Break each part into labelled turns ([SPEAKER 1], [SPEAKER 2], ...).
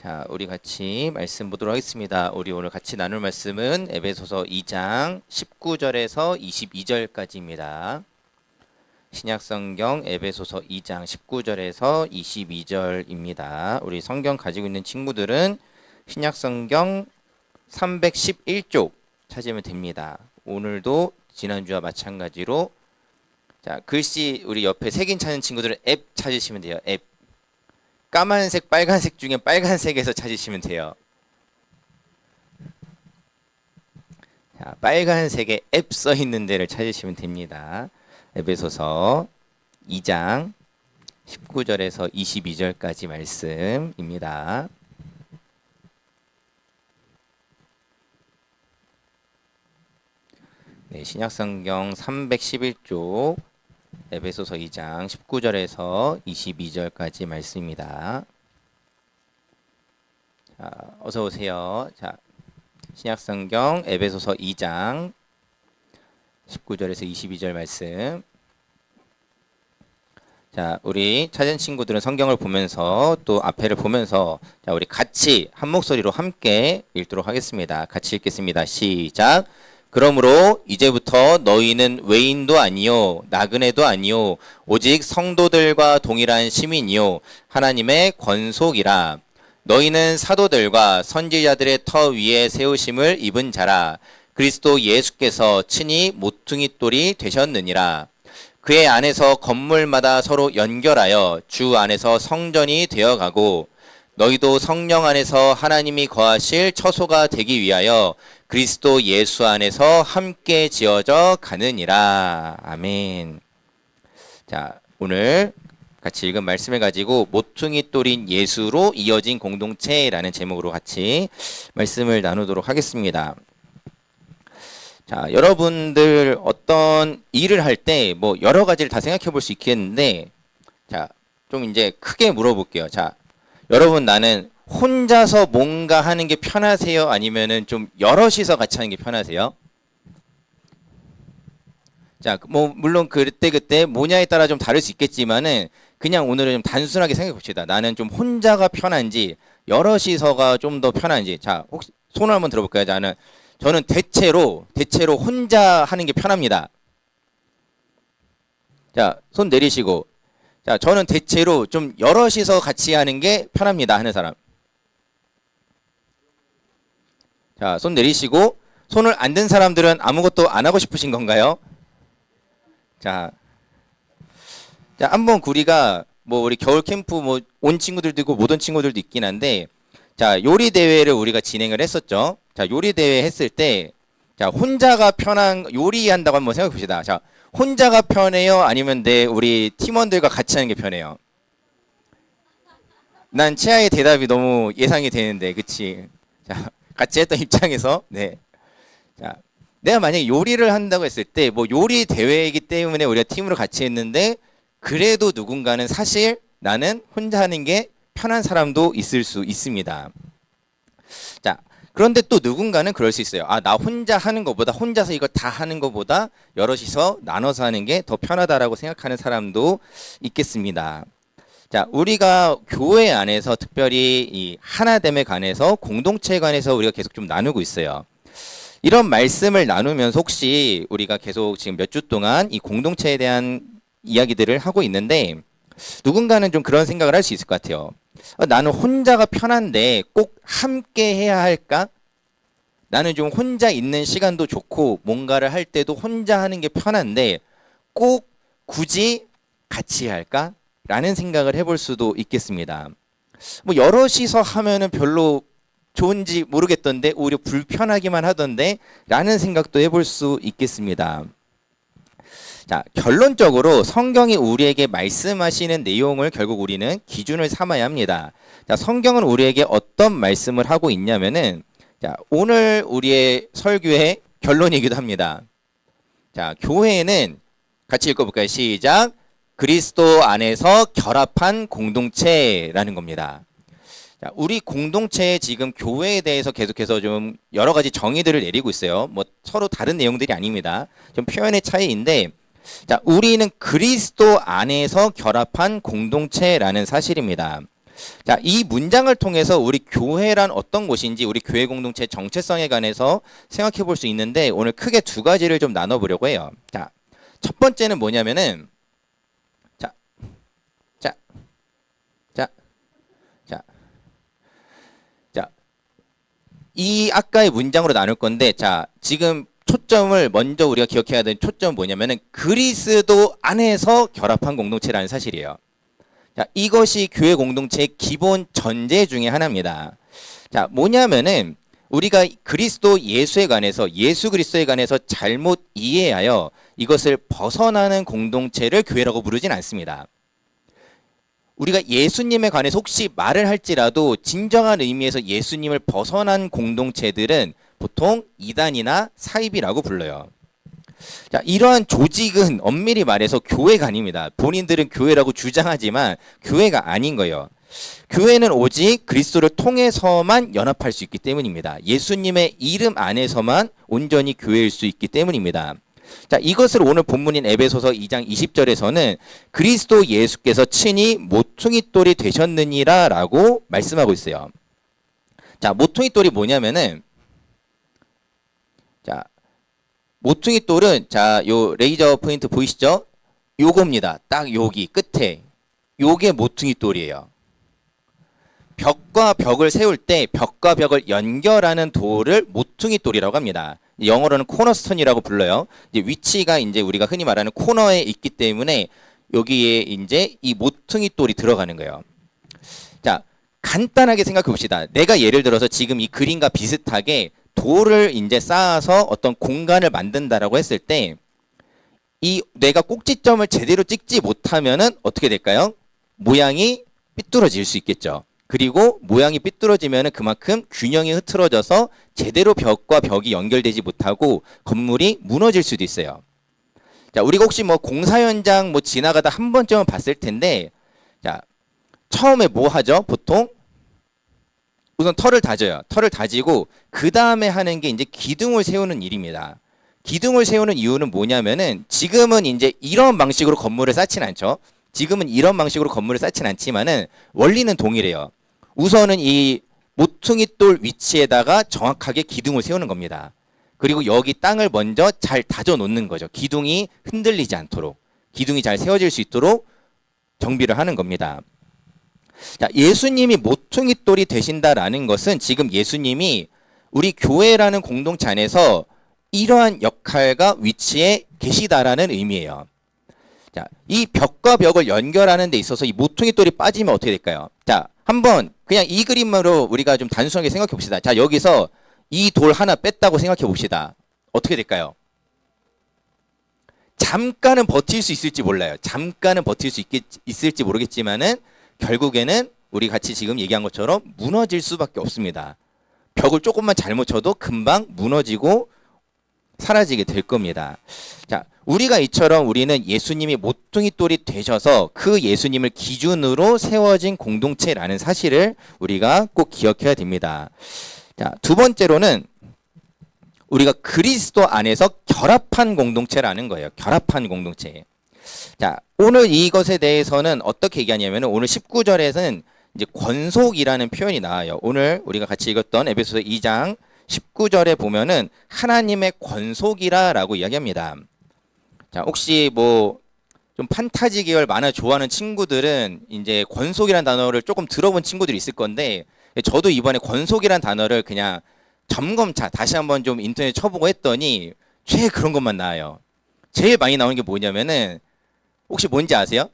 [SPEAKER 1] 자, 우리 같이 말씀 보도록 하겠습니다. 우리 오늘 같이 나눌 말씀은 에베소서 2장 19절에서 22절까지입니다. 신약성경 에베소서 2장 19절에서 22절입니다. 우리 성경 가지고 있는 친구들은 신약성경 311쪽 찾으면 됩니다. 오늘도 지난주와 마찬가지로 자, 글씨 우리 옆에 색인 찾는 친구들은 앱 찾으시면 돼요. 앱. 까만색, 빨간색 중에 빨간색에서 찾으시면 돼요. 자, 빨간색에 앱 써 있는 데를 찾으시면 됩니다. 에베소서 2장 19절에서 22절까지 말씀입니다. 네, 신약성경 311쪽 에베소서 2장 19절에서 22절까지 말씀입니다. 자, 어서 오세요. 자, 신약성경 에베소서 2장 19절에서 22절 말씀. 자, 우리 찾은 친구들은 성경을 보면서 또 앞에를 보면서 자, 우리 같이 한 목소리로 함께 읽도록 하겠습니다. 같이 읽겠습니다. 시작. 그러므로 이제부터 너희는 외인도 아니요 나그네도 아니요 오직 성도들과 동일한 시민이요 하나님의 권속이라. 너희는 사도들과 선지자들의 터 위에 세우심을 입은 자라. 그리스도 예수께서 친히 모퉁이돌이 되셨느니라. 그의 안에서 건물마다 서로 연결하여 주 안에서 성전이 되어가고 너희도 성령 안에서 하나님이 거하실 처소가 되기 위하여 그리스도 예수 안에서 함께 지어져 가느니라. 아멘. 자, 오늘 같이 읽은 말씀을 가지고 모퉁이돌인 예수로 이어진 공동체라는 제목으로 같이 말씀을 나누도록 하겠습니다. 자, 여러분들 어떤 일을 할 때 뭐 여러 가지를 다 생각해 볼 수 있겠는데 자, 좀 이제 크게 물어볼게요. 자, 여러분 나는 혼자서 뭔가 하는 게 편하세요? 아니면은 좀 여럿이서 같이 하는 게 편하세요? 자, 뭐 물론 그때 뭐냐에 따라 좀 다를 수 있겠지만은 그냥 오늘은 좀 단순하게 생각해 봅시다. 나는 좀 혼자가 편한지 여럿이서가 좀 더 편한지. 자, 혹시 손을 한번 들어볼까요? 저는 대체로 혼자 하는 게 편합니다. 자, 손 내리시고. 자, 저는 대체로 좀 여럿이서 같이 하는 게 편합니다. 하는 사람. 자, 손 내리시고. 손을 안 든 사람들은 아무것도 안 하고 싶으신 건가요? 자, 한번 우리가 뭐 우리 겨울 캠프 뭐 온 친구들도 있고 못 온 친구들도 있긴 한데 자, 요리 대회를 우리가 진행을 했었죠. 자, 요리 대회 했을 때 자, 혼자가 편한 요리한다고 한번 생각해 봅시다. 자, 혼자가 편해요? 아니면 우리 팀원들과 같이 하는 게 편해요? 난 채아의 대답이 너무 예상이 되는데, 그치? 자, 같이 했던 입장에서, 네. 자, 내가 만약에 요리를 한다고 했을 때, 뭐 요리 대회이기 때문에 우리가 팀으로 같이 했는데, 그래도 누군가는 사실 나는 혼자 하는 게 편한 사람도 있을 수 있습니다. 자, 그런데 또 누군가는 그럴 수 있어요. 아, 나 혼자 하는 것보다 혼자서 이거 다 하는 것보다 여럿이서 나눠서 하는 게 더 편하다라고 생각하는 사람도 있겠습니다. 자, 우리가 교회 안에서 특별히 이 하나됨에 관해서 공동체에 관해서 우리가 계속 좀 나누고 있어요. 이런 말씀을 나누면서 혹시 우리가 계속 지금 몇 주 동안 이 공동체에 대한 이야기들을 하고 있는데 누군가는 좀 그런 생각을 할 수 있을 것 같아요. 나는 혼자가 편한데 꼭 함께 해야 할까? 나는 좀 혼자 있는 시간도 좋고 뭔가를 할 때도 혼자 하는 게 편한데 꼭 굳이 같이 해야 할까? 라는 생각을 해볼 수도 있겠습니다. 뭐 여럿이서 하면은 별로 좋은지 모르겠던데 오히려 불편하기만 하던데 라는 생각도 해볼 수 있겠습니다. 자, 결론적으로 성경이 우리에게 말씀하시는 내용을 결국 우리는 기준을 삼아야 합니다. 자, 성경은 우리에게 어떤 말씀을 하고 있냐면은 자, 오늘 우리의 설교의 결론이기도 합니다. 자, 교회는 같이 읽어볼까요? 시작. 그리스도 안에서 결합한 공동체라는 겁니다. 자, 우리 공동체에 지금 교회에 대해서 계속해서 좀 여러 가지 정의들을 내리고 있어요. 뭐 서로 다른 내용들이 아닙니다. 좀 표현의 차이인데 자, 우리는 그리스도 안에서 결합한 공동체라는 사실입니다. 자, 이 문장을 통해서 우리 교회란 어떤 곳인지 우리 교회 공동체 정체성에 관해서 생각해 볼 수 있는데 오늘 크게 두 가지를 좀 나눠보려고 해요. 자, 첫 번째는 뭐냐면은 자, 자, 자, 자, 자, 이 아까의 문장으로 나눌 건데 자, 지금 초점을 먼저 우리가 기억해야 되는 초점은 뭐냐면은 그리스도 안에서 결합한 공동체라는 사실이에요. 자, 이것이 교회 공동체의 기본 전제 중에 하나입니다. 자, 뭐냐면은 우리가 그리스도 예수에 관해서 예수 그리스도에 관해서 잘못 이해하여 이것을 벗어나는 공동체를 교회라고 부르진 않습니다. 우리가 예수님에 관해서 혹시 말을 할지라도 진정한 의미에서 예수님을 벗어난 공동체들은 보통 이단이나 사입이라고 불러요. 자, 이러한 조직은 엄밀히 말해서 교회가 아닙니다. 본인들은 교회라고 주장하지만 교회가 아닌 거예요. 교회는 오직 그리스도를 통해서만 연합할 수 있기 때문입니다. 예수님의 이름 안에서만 온전히 교회일 수 있기 때문입니다. 자, 이것을 오늘 본문인 에베소서 2장 20절에서는 그리스도 예수께서 친히 모퉁이돌이 되셨느니라 라고 말씀하고 있어요. 자, 모퉁이돌이 뭐냐면은 자, 모퉁이돌은 자, 요 레이저 포인트 보이시죠? 요겁니다. 딱 여기 끝에 요게 모퉁이돌이에요. 벽과 벽을 세울 때 벽과 벽을 연결하는 돌을 모퉁이돌이라고 합니다. 영어로는 코너스톤이라고 불러요. 이제 위치가 이제 우리가 흔히 말하는 코너에 있기 때문에 여기에 이제 이 모퉁이돌이 들어가는 거예요. 자, 간단하게 생각해 봅시다. 내가 예를 들어서 지금 이 그림과 비슷하게 돌을 이제 쌓아서 어떤 공간을 만든다라고 했을 때 이 내가 꼭지점을 제대로 찍지 못하면은 어떻게 될까요? 모양이 삐뚤어질 수 있겠죠. 그리고 모양이 삐뚤어지면은 그만큼 균형이 흐트러져서 제대로 벽과 벽이 연결되지 못하고 건물이 무너질 수도 있어요. 자, 우리가 혹시 뭐 공사 현장 뭐 지나가다 한 번쯤은 봤을 텐데 자, 처음에 뭐 하죠? 보통 우선 털을 다져요. 털을 다지고 그 다음에 하는 게 이제 기둥을 세우는 일입니다. 기둥을 세우는 이유는 뭐냐면은 지금은 이제 이런 방식으로 건물을 쌓진 않죠. 지금은 이런 방식으로 건물을 쌓진 않지만은 원리는 동일해요. 우선은 이 모퉁이돌 위치에다가 정확하게 기둥을 세우는 겁니다. 그리고 여기 땅을 먼저 잘 다져 놓는 거죠. 기둥이 흔들리지 않도록, 기둥이 잘 세워질 수 있도록 정비를 하는 겁니다. 자, 예수님이 모퉁이돌이 되신다라는 것은 지금 예수님이 우리 교회라는 공동체 안에서 이러한 역할과 위치에 계시다라는 의미예요. 자, 이 벽과 벽을 연결하는 데 있어서 이 모퉁이돌이 빠지면 어떻게 될까요? 자, 한번 그냥 이 그림으로 우리가 좀 단순하게 생각해 봅시다. 자, 여기서 이 돌 하나 뺐다고 생각해 봅시다. 어떻게 될까요? 잠깐은 버틸 수 있을지 몰라요. 잠깐은 버틸 수 있을지 모르겠지만은 결국에는 우리 같이 지금 얘기한 것처럼 무너질 수밖에 없습니다. 벽을 조금만 잘못 쳐도 금방 무너지고 사라지게 될 겁니다. 자, 우리가 이처럼 우리는 예수님이 모퉁이돌이 되셔서 그 예수님을 기준으로 세워진 공동체라는 사실을 우리가 꼭 기억해야 됩니다. 자, 두 번째로는 우리가 그리스도 안에서 결합한 공동체라는 거예요. 결합한 공동체. 자, 오늘 이것에 대해서는 어떻게 얘기하냐면 오늘 19절에서는 이제 권속이라는 표현이 나와요. 오늘 우리가 같이 읽었던 에베소서 2장 19절에 보면은 하나님의 권속이라라고 이야기합니다. 자, 혹시 뭐 좀 판타지 계열 만화 좋아하는 친구들은 이제 권속이라는 단어를 조금 들어본 친구들이 있을 건데 저도 이번에 권속이라는 단어를 그냥 점검차 다시 한번 좀 인터넷 쳐보고 했더니 최 그런 것만 나와요. 제일 많이 나오는 게 뭐냐면은 혹시 뭔지 아세요?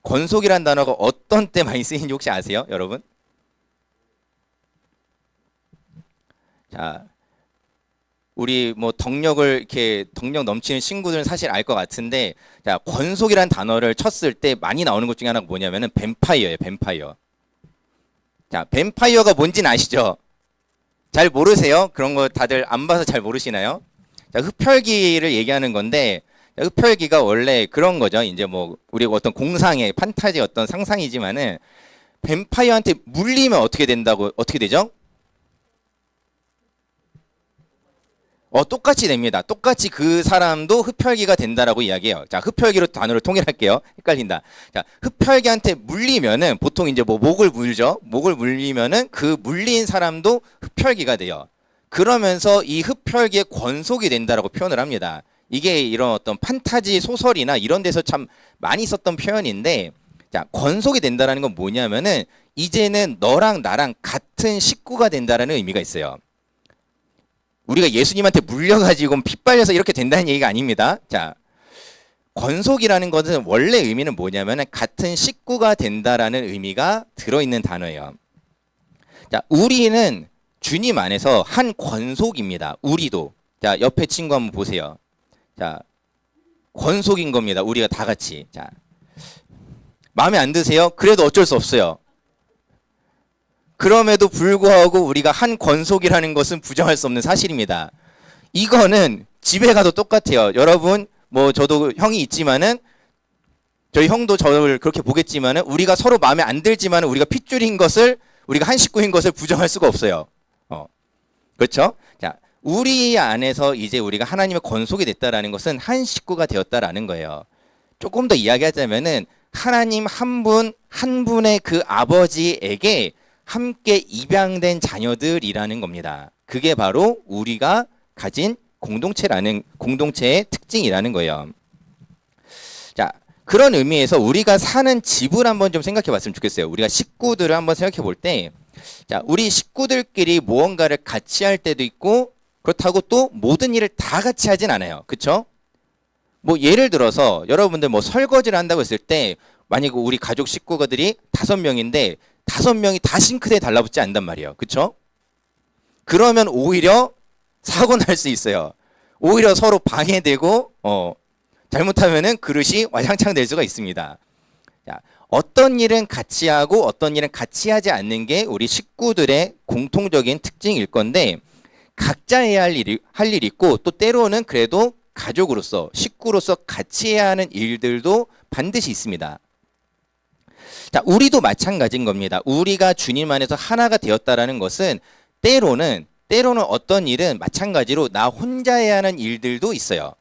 [SPEAKER 1] 권속이라는 단어가 어떤 때 많이 쓰이는지 혹시 아세요, 여러분? 자, 우리 뭐 덕력 넘치는 친구들은 사실 알 것 같은데, 자, 권속이라는 단어를 쳤을 때 많이 나오는 것 중에 하나가 뭐냐면은 뱀파이어예요, 뱀파이어. 자, 뱀파이어가 뭔지는 아시죠? 잘 모르세요? 그런 거 다들 안 봐서 잘 모르시나요? 자, 흡혈귀를 얘기하는 건데, 흡혈귀가 원래 그런 거죠. 이제 뭐 우리가 어떤 공상의 판타지 어떤 상상이지만은 뱀파이어한테 물리면 어떻게 되죠? 똑같이 됩니다. 똑같이 그 사람도 흡혈귀가 된다라고 이야기해요. 자, 흡혈귀로 단어를 통일할게요. 헷갈린다. 자, 흡혈귀한테 물리면은 보통 이제 뭐 목을 물죠. 목을 물리면은 그 물린 사람도 흡혈귀가 돼요. 그러면서 이 흡혈귀의 권속이 된다라고 표현을 합니다. 이게 이런 어떤 판타지 소설이나 이런 데서 참 많이 썼던 표현인데, 자, 권속이 된다라는 건 뭐냐면은 이제는 너랑 나랑 같은 식구가 된다라는 의미가 있어요. 우리가 예수님한테 물려가지고 피 빨려서 이렇게 된다는 얘기가 아닙니다. 자, 권속이라는 것은 원래 의미는 뭐냐면 같은 식구가 된다라는 의미가 들어있는 단어예요. 자, 우리는 주님 안에서 한 권속입니다. 우리도. 자, 옆에 친구 한번 보세요. 자, 권속인 겁니다. 우리가 다 같이. 자, 마음에 안 드세요? 그래도 어쩔 수 없어요. 그럼에도 불구하고 우리가 한 권속이라는 것은 부정할 수 없는 사실입니다. 이거는 집에 가도 똑같아요. 여러분, 뭐 저도 형이 있지만은 저희 형도 저를 그렇게 보겠지만은 우리가 서로 마음에 안 들지만은 우리가 핏줄인 것을, 우리가 한 식구인 것을 부정할 수가 없어요. 그렇죠? 자, 우리 안에서 이제 우리가 하나님의 권속이 됐다라는 것은 한 식구가 되었다라는 거예요. 조금 더 이야기하자면은 하나님 한 분의 그 아버지에게 함께 입양된 자녀들이라는 겁니다. 그게 바로 우리가 가진 공동체의 특징이라는 거예요. 자, 그런 의미에서 우리가 사는 집을 한번 좀 생각해 봤으면 좋겠어요. 우리가 식구들을 한번 생각해 볼 때, 자, 우리 식구들끼리 무언가를 같이 할 때도 있고, 그렇다고 또 모든 일을 다 같이 하진 않아요. 그쵸? 뭐 예를 들어서 여러분들 뭐 설거지를 한다고 했을 때, 만약 우리 가족 식구들이 5명인데 5명이 다 싱크대에 달라붙지 않단 말이에요. 그쵸? 그러면 오히려 사고 날 수 있어요. 오히려 서로 방해되고 잘못하면은 그릇이 와장창 될 수가 있습니다. 자, 어떤 일은 같이 하고 어떤 일은 같이 하지 않는 게 우리 식구들의 공통적인 특징일 건데, 각자 해야 할 일이 있고, 또 때로는 그래도 가족으로서 식구로서 같이 해야 하는 일들도 반드시 있습니다. 자, 우리도 마찬가지인 겁니다. 우리가 주님 안에서 하나가 되었다라는 것은 때로는 어떤 일은 마찬가지로 나 혼자 해야 하는 일들도 있어요.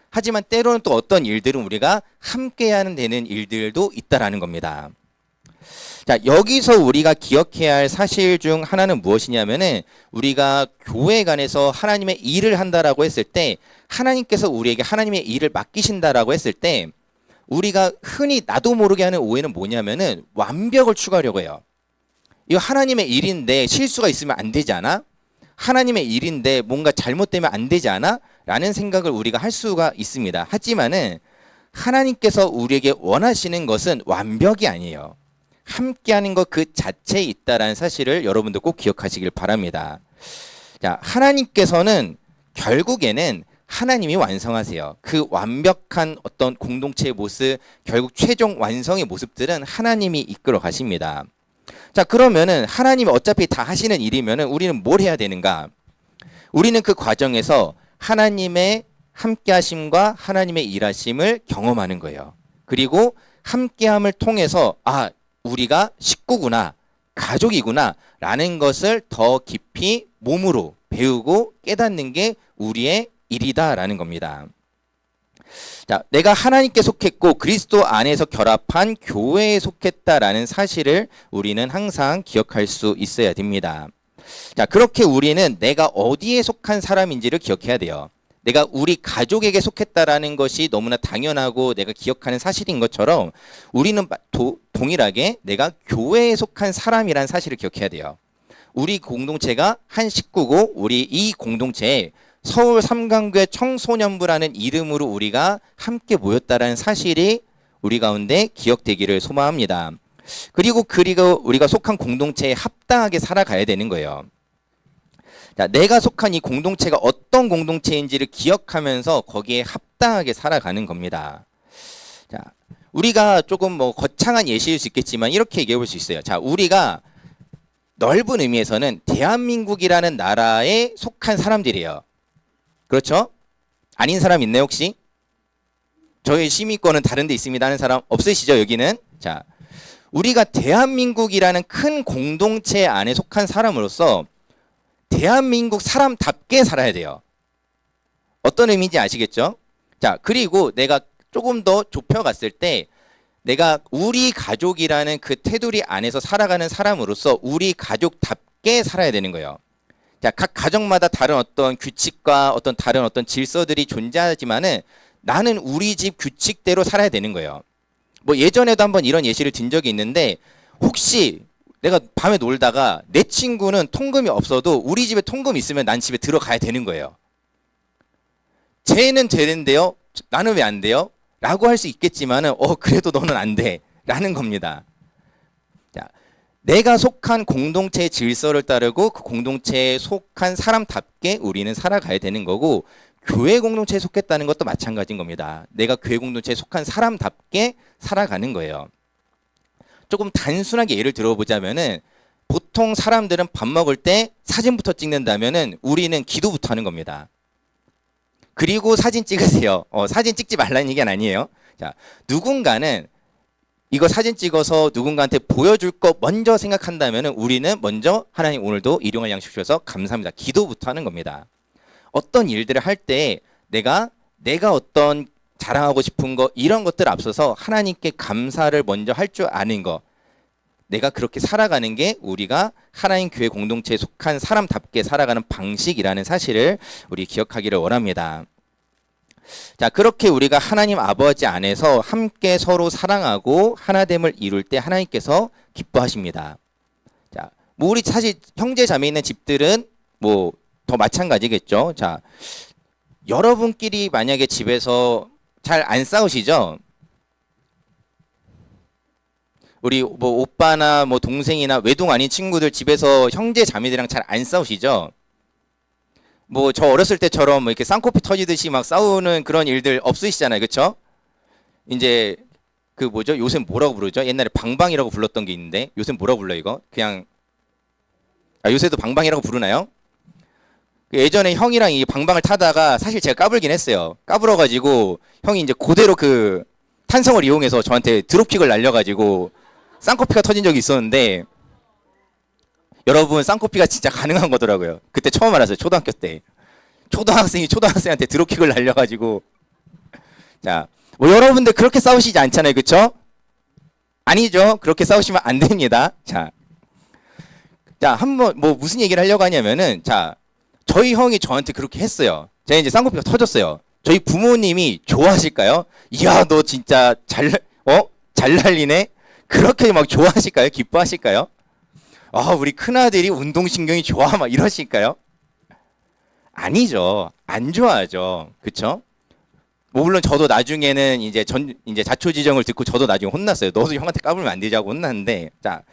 [SPEAKER 1] 하지만 때로는 또 어떤 일들은 우리가 함께 해야 되는 일들도 있다라는 겁니다. 자, 여기서 우리가 기억해야 할 사실 중 하나는 무엇이냐면은, 우리가 교회 간에서 하나님의 일을 한다라고 했을 때, 하나님께서 우리에게 하나님의 일을 맡기신다라고 했을 때, 우리가 흔히 나도 모르게 하는 오해는 뭐냐면은 완벽을 추구하려고 해요. 이거 하나님의 일인데 실수가 있으면 안 되지 않아? 하나님의 일인데 뭔가 잘못되면 안 되지 않아? 라는 생각을 우리가 할 수가 있습니다. 하지만은 하나님께서 우리에게 원하시는 것은 완벽이 아니에요. 함께하는 것 그 자체에 있다라는 사실을 여러분들 꼭 기억하시길 바랍니다. 자, 하나님께서는 결국에는 하나님이 완성하세요. 그 완벽한 어떤 공동체의 모습, 결국 최종 완성의 모습들은 하나님이 이끌어 가십니다. 자, 그러면은 하나님이 어차피 다 하시는 일이면은 우리는 뭘 해야 되는가? 우리는 그 과정에서 하나님의 함께하심과 하나님의 일하심을 경험하는 거예요. 그리고 함께함을 통해서 우리가 식구구나, 가족이구나 라는 것을 더 깊이 몸으로 배우고 깨닫는 게 우리의 일이다라는 겁니다. 자, 내가 하나님께 속했고 그리스도 안에서 결합한 교회에 속했다라는 사실을 우리는 항상 기억할 수 있어야 됩니다. 자, 그렇게 우리는 내가 어디에 속한 사람인지를 기억해야 돼요. 내가 우리 가족에게 속했다라는 것이 너무나 당연하고 내가 기억하는 사실인 것처럼 우리는 동일하게 내가 교회에 속한 사람이라는 사실을 기억해야 돼요. 우리 공동체가 한 식구고 우리 이 공동체에 서울 삼강교회 청소년부라는 이름으로 우리가 함께 모였다라는 사실이 우리 가운데 기억되기를 소망합니다. 그리고 우리가 속한 공동체에 합당하게 살아가야 되는 거예요. 자, 내가 속한 이 공동체가 어떤 공동체인지를 기억하면서 거기에 합당하게 살아가는 겁니다. 자, 우리가 조금 뭐 거창한 예시일 수 있겠지만 이렇게 얘기해 볼 수 있어요. 자, 우리가 넓은 의미에서는 대한민국이라는 나라에 속한 사람들이에요. 그렇죠? 아닌 사람 있나요, 혹시? 저희 시민권은 다른 데 있습니다 하는 사람 없으시죠, 여기는? 자, 우리가 대한민국이라는 큰 공동체 안에 속한 사람으로서 대한민국 사람답게 살아야 돼요. 어떤 의미인지 아시겠죠? 자, 그리고 내가 조금 더 좁혀갔을 때 내가 우리 가족이라는 그 테두리 안에서 살아가는 사람으로서 우리 가족답게 살아야 되는 거예요. 자, 각 가정마다 다른 어떤 규칙과 어떤 다른 어떤 질서들이 존재하지만은 나는 우리 집 규칙대로 살아야 되는 거예요. 뭐 예전에도 한번 이런 예시를 든 적이 있는데 혹시 내가 밤에 놀다가 내 친구는 통금이 없어도 우리 집에 통금이 있으면 난 집에 들어가야 되는 거예요. 쟤는 되는데요? 나는 왜 안 돼요? 라고 할 수 있겠지만은 그래도 너는 안 돼. 라는 겁니다. 자, 내가 속한 공동체의 질서를 따르고 그 공동체에 속한 사람답게 우리는 살아가야 되는 거고 교회 공동체에 속했다는 것도 마찬가지인 겁니다. 내가 교회 공동체에 속한 사람답게 살아가는 거예요. 조금 단순하게 예를 들어보자면은 보통 사람들은 밥 먹을 때 사진부터 찍는다면은 우리는 기도부터 하는 겁니다. 그리고 사진 찍으세요. 사진 찍지 말라는 얘기는 아니에요. 자, 누군가는 이거 사진 찍어서 누군가한테 보여줄 거 먼저 생각한다면은 우리는 먼저 하나님 오늘도 일용할 양식 주셔서 감사합니다. 기도부터 하는 겁니다. 어떤 일들을 할 때 내가 어떤 자랑하고 싶은 거 이런 것들 앞서서 하나님께 감사를 먼저 할 줄 아는 거 내가 그렇게 살아가는 게 우리가 하나님 교회 공동체에 속한 사람답게 살아가는 방식이라는 사실을 우리 기억하기를 원합니다. 자, 그렇게 우리가 하나님 아버지 안에서 함께 서로 사랑하고 하나됨을 이룰 때 하나님께서 기뻐하십니다. 자, 뭐 우리 사실 형제 자매 있는 집들은 뭐 더 마찬가지겠죠. 자, 여러분끼리 만약에 집에서 잘 안 싸우시죠? 우리 뭐 오빠나 뭐 동생이나 외동 아닌 친구들 집에서 형제 자매들이랑 잘 안 싸우시죠? 뭐 저 어렸을 때처럼 뭐 이렇게 쌍코피 터지듯이 막 싸우는 그런 일들 없으시잖아요. 그렇죠? 이제 그 뭐죠? 요새 뭐라고 부르죠? 옛날에 방방이라고 불렀던 게 있는데 요새 뭐라고 불러 이거? 그냥 요새도 방방이라고 부르나요? 예전에 형이랑 이 방방을 타다가 사실 제가 까불긴 했어요. 까불어가지고 형이 이제 그대로 그 탄성을 이용해서 저한테 드롭킥을 날려가지고 쌍코피가 터진 적이 있었는데 여러분 쌍코피가 진짜 가능한 거더라고요. 그때 처음 알았어요. 초등학교 때. 초등학생이 초등학생한테 드롭킥을 날려가지고 자, 뭐 여러분들 그렇게 싸우시지 않잖아요. 그쵸? 아니죠. 그렇게 싸우시면 안 됩니다. 자, 한번 뭐 무슨 얘기를 하려고 하냐면은 자, 저희 형이 저한테 그렇게 했어요. 제가 이제 쌍코피가 터졌어요. 저희 부모님이 좋아하실까요? 이야, 너 진짜 잘 날리네? 그렇게 막 좋아하실까요? 기뻐하실까요? 우리 큰아들이 운동신경이 좋아, 막 이러실까요? 아니죠. 안 좋아하죠. 그쵸? 뭐 물론 저도 나중에는 이제 자초지정을 듣고 저도 나중에 혼났어요. 너도 형한테 까불면 안 되자고 혼났는데, 자,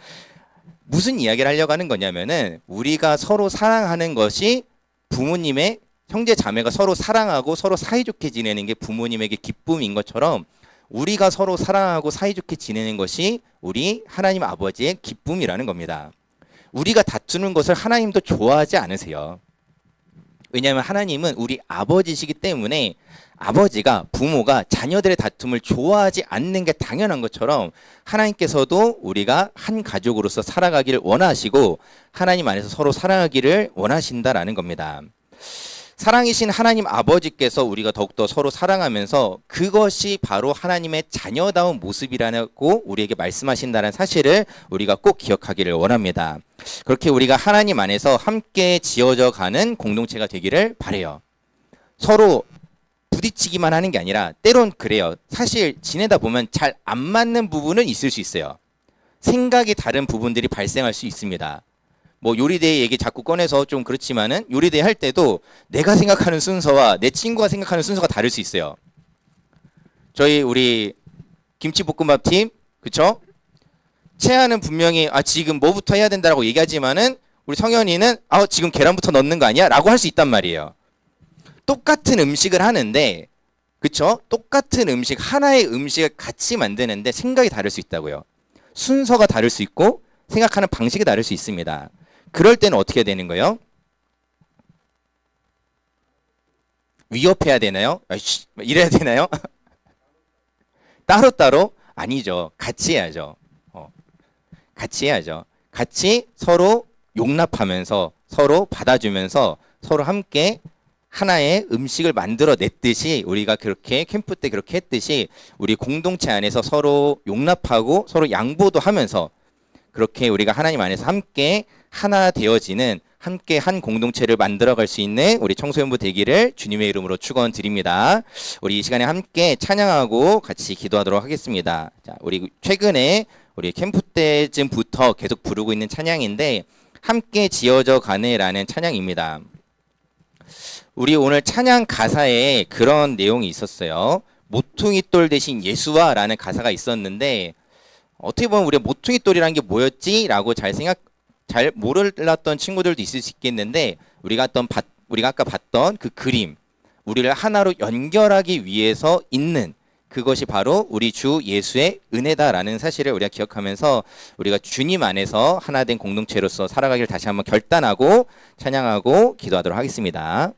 [SPEAKER 1] 무슨 이야기를 하려고 하는 거냐면은 우리가 서로 사랑하는 것이 부모님의 형제 자매가 서로 사랑하고 서로 사이좋게 지내는 게 부모님에게 기쁨인 것처럼 우리가 서로 사랑하고 사이좋게 지내는 것이 우리 하나님 아버지의 기쁨이라는 겁니다. 우리가 다투는 것을 하나님도 좋아하지 않으세요. 왜냐하면 하나님은 우리 아버지시기 때문에 아버지가 부모가 자녀들의 다툼을 좋아하지 않는 게 당연한 것처럼 하나님께서도 우리가 한 가족으로서 살아가기를 원하시고 하나님 안에서 서로 사랑하기를 원하신다라는 겁니다. 사랑이신 하나님 아버지께서 우리가 더욱더 서로 사랑하면서 그것이 바로 하나님의 자녀다운 모습이라고 우리에게 말씀하신다는 사실을 우리가 꼭 기억하기를 원합니다. 그렇게 우리가 하나님 안에서 함께 지어져 가는 공동체가 되기를 바라요. 서로 부딪히기만 하는 게 아니라 때론 그래요. 사실 지내다 보면 잘 안 맞는 부분은 있을 수 있어요. 생각이 다른 부분들이 발생할 수 있습니다. 뭐 요리대회 얘기 자꾸 꺼내서 좀 그렇지만은 요리대회 할 때도 내가 생각하는 순서와 내 친구가 생각하는 순서가 다를 수 있어요. 우리 김치볶음밥 팀, 그쵸? 채아는 분명히 지금 뭐부터 해야 된다라고 얘기하지만은 우리 성현이는 지금 계란부터 넣는 거 아니야? 라고 할 수 있단 말이에요. 똑같은 음식을 하는데, 그쵸? 똑같은 음식, 하나의 음식을 같이 만드는데 생각이 다를 수 있다고요. 순서가 다를 수 있고 생각하는 방식이 다를 수 있습니다. 그럴 때는 어떻게 되는 거예요? 위협해야 되나요? 이래야 되나요? 따로따로? 아니죠. 같이 해야죠. 같이 해야죠. 같이 서로 용납하면서 서로 받아주면서 서로 함께 하나의 음식을 만들어 냈듯이 우리가 그렇게 캠프 때 그렇게 했듯이 우리 공동체 안에서 서로 용납하고 서로 양보도 하면서 그렇게 우리가 하나님 안에서 함께 하나 되어지는 함께 한 공동체를 만들어갈 수 있는 우리 청소년부 되기를 주님의 이름으로 축원드립니다. 우리 이 시간에 함께 찬양하고 같이 기도하도록 하겠습니다. 자, 우리 최근에 우리 캠프 때쯤부터 계속 부르고 있는 찬양인데 함께 지어져 가네라는 찬양입니다. 우리 오늘 찬양 가사에 그런 내용이 있었어요. 모퉁이 돌 대신 예수와라는 가사가 있었는데 어떻게 보면 우리가 모퉁이 돌이라는 게 뭐였지? 라고 잘 몰랐던 친구들도 있을 수 있겠는데 우리가 아까 봤던 그 그림, 우리를 하나로 연결하기 위해서 있는 그것이 바로 우리 주 예수의 은혜다라는 사실을 우리가 기억하면서 우리가 주님 안에서 하나 된 공동체로서 살아가기를 다시 한번 결단하고 찬양하고 기도하도록 하겠습니다.